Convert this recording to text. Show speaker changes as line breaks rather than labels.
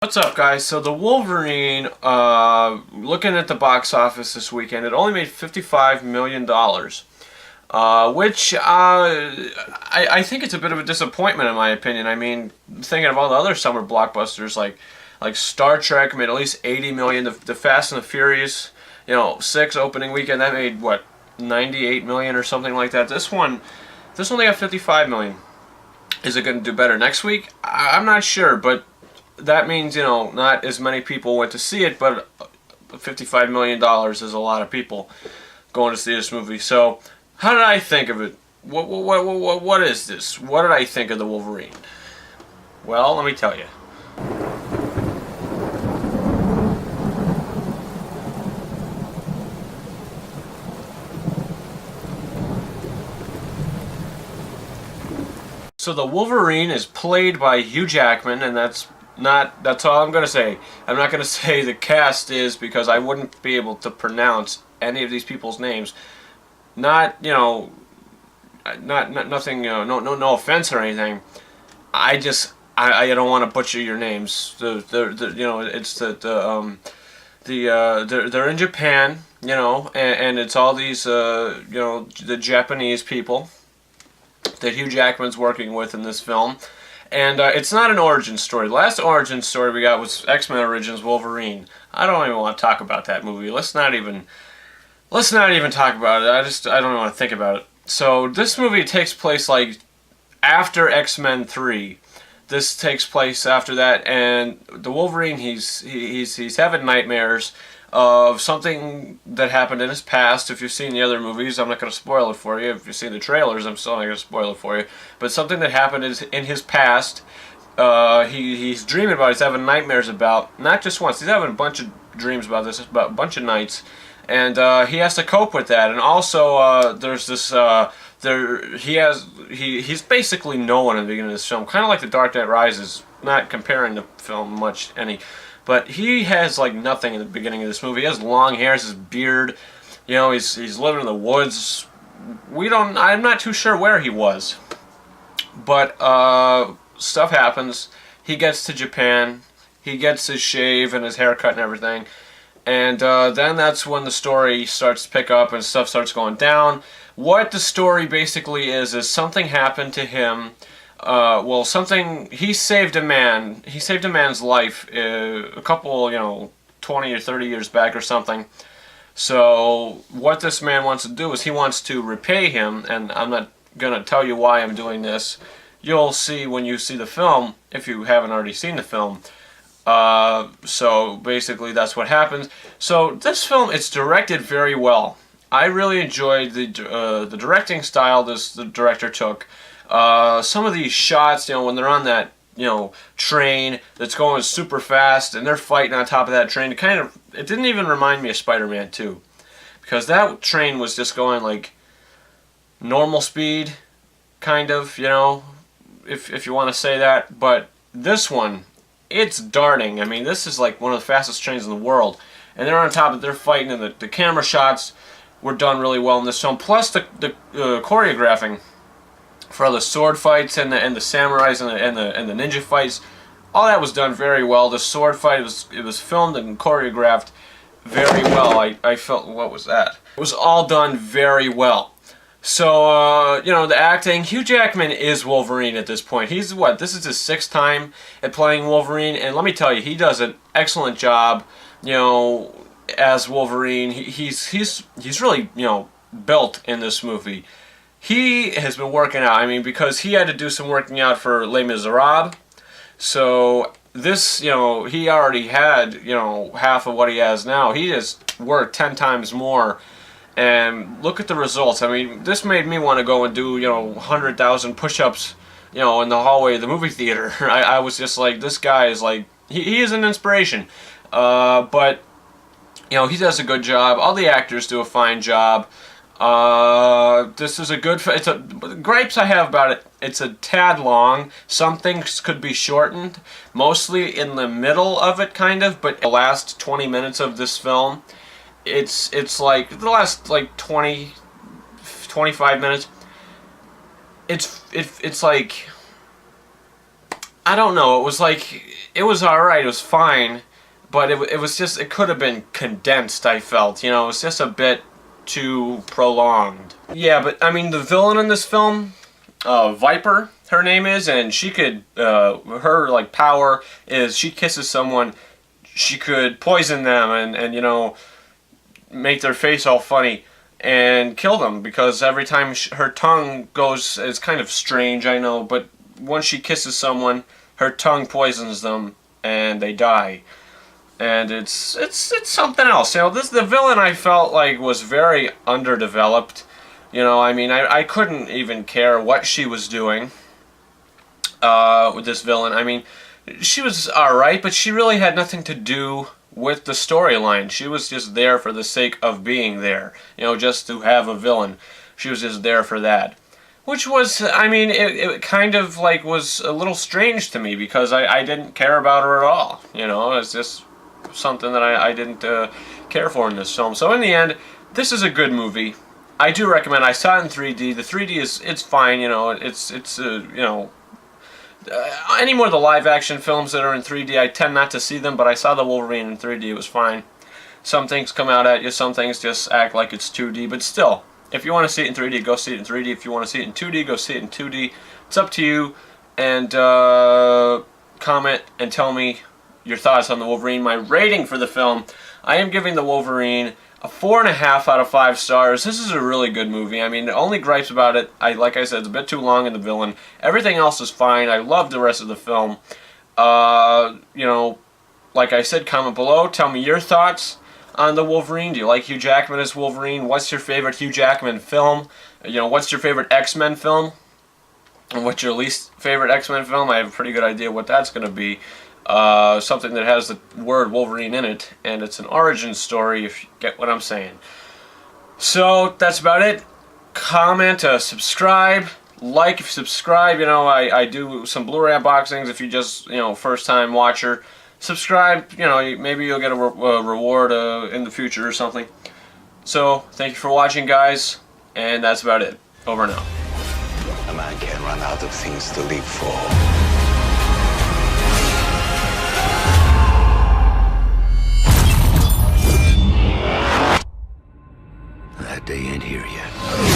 What's up, guys? So the Wolverine, looking at the box office this weekend, it only made $55 million, which I think it's a bit of a disappointment in my opinion. I mean, thinking of all the other summer blockbusters like Star Trek made at least $80 million. The Fast and the Furious, 6 opening weekend, that made what, $98 million or something like that. This one only got $55 million. Is it going to do better next week? I'm not sure, but that means, not as many people went to see it, but $55 million is a lot of people going to see this movie. So, how did I think of it? What is this? What did I think of the Wolverine? Well, let me tell you. So the Wolverine is played by Hugh Jackman, and that's all I'm going to say. I'm not going to say the cast is, because I wouldn't be able to pronounce any of these people's names. Nothing, no offense or anything. I don't want to butcher your names. They're in Japan, and it's all these, the Japanese people that Hugh Jackman's working with in this film. And it's not an origin story. The last origin story we got was X-Men Origins Wolverine. I don't even want to talk about that movie. Let's not even talk about it. I don't want to think about it. So this movie takes place like after X-Men 3. This takes place after that, and the Wolverine, he's having nightmares of something that happened in his past. If you've seen the other movies, I'm not going to spoil it for you. If you've seen the trailers, I'm still not going to spoil it for you. But something that happened in his past, he's dreaming about, he's having nightmares about, not just once, he's having a bunch of dreams about this, about a bunch of nights. And he has to cope with that. And also, there's this, he's basically no one in the beginning of this film, kind of like The Dark Knight Rises, not comparing the film much any. But he has like nothing in the beginning of this movie. He has long hair, his beard, he's living in the woods. I'm not too sure where he was. But stuff happens. He gets to Japan. He gets his shave and his haircut and everything. And then that's when the story starts to pick up and stuff starts going down. What the story basically is something happened to him. He saved a man. He saved a man's life a couple, 20 or 30 years back or something. So what this man wants to do is he wants to repay him, and I'm not going to tell you why I'm doing this. You'll see when you see the film, if you haven't already seen the film. So basically that's what happens. So this film, it's directed very well. I really enjoyed the directing style the director took. Some of these shots, when they're on that, train that's going super fast and they're fighting on top of that train, it didn't even remind me of Spider-Man 2. Because that train was just going like normal speed, kind of, if you want to say that. But this one, it's darting. I mean, this is like one of the fastest trains in the world. And they're on top of it, they're fighting, and the camera shots were done really well in this film. Plus the choreographing for the sword fights and the samurais and the ninja fights, all that was done very well. The sword fight, it was filmed and choreographed very well. I felt, what was that? It was all done very well. So, the acting, Hugh Jackman is Wolverine at this point. He's, this is his 6th time at playing Wolverine, and let me tell you, he does an excellent job, as Wolverine. He's really, built in this movie. He has been working out, because he had to do some working out for Les Miserables. So this, he already had, half of what he has now. He just worked 10 times more. And look at the results. This made me want to go and do, 100,000 push-ups, in the hallway of the movie theater. I was just like, this guy is like, he is an inspiration. But, he does a good job. All the actors do a fine job. This is a good, the gripes I have about it, it's a tad long. Some things could be shortened, mostly in the middle of it, kind of, but the last 20 minutes of this film, it's like the last like 25 minutes. It's like I don't know. It was like, it was alright, it was fine, but it was just, it could have been condensed, I felt. You know, it was just a bit too prolonged. Yeah, but I mean, the villain in this film, Viper, her name is, and she could, her, like, power is she kisses someone, she could poison them and you know, make their face all funny and kill them, because every time her tongue goes, it's kind of strange, I know, but once she kisses someone, her tongue poisons them and they die. And it's something else. You know, the villain, I felt like, was very underdeveloped. You know, I mean, I couldn't even care what she was doing with this villain. I mean, she was alright, but she really had nothing to do with the storyline. She was just there for the sake of being there. You know, just to have a villain. She was just there for that. Which was, I mean, it kind of, like, was a little strange to me, because I didn't care about her at all. You know, it's just something that I didn't care for in this film. So in the end, this is a good movie. I do recommend. I saw it in 3D. The 3D it's fine. You know, it's you know, any more of the live action films that are in 3D, I tend not to see them. But I saw the Wolverine in 3D. It was fine. Some things come out at you. Some things just act like it's 2D. But still, if you want to see it in 3D, go see it in 3D. If you want to see it in 2D, go see it in 2D. It's up to you. And comment and tell me your thoughts on the Wolverine. My rating for the film, I am giving the Wolverine a 4.5 out of 5 stars. This is a really good movie. I mean, the only gripes about it, like I said, it's a bit too long in the villain. Everything else is fine. I love the rest of the film. You know, like I said, comment below. Tell me your thoughts on the Wolverine. Do you like Hugh Jackman as Wolverine? What's your favorite Hugh Jackman film? You know, what's your favorite X-Men film? And what's your least favorite X-Men film? I have a pretty good idea what that's going to be. Something that has the word Wolverine in it, and it's an origin story, if you get what I'm saying. So that's about it. Comment, subscribe, like if you subscribe. You know, I do some Blu-ray unboxings. If you just, you know, first time watcher, subscribe. You know, maybe you'll get a reward in the future or something. So thank you for watching, guys, and that's about it. Over now.
A man can't run out of things to live for. That day ain't here yet.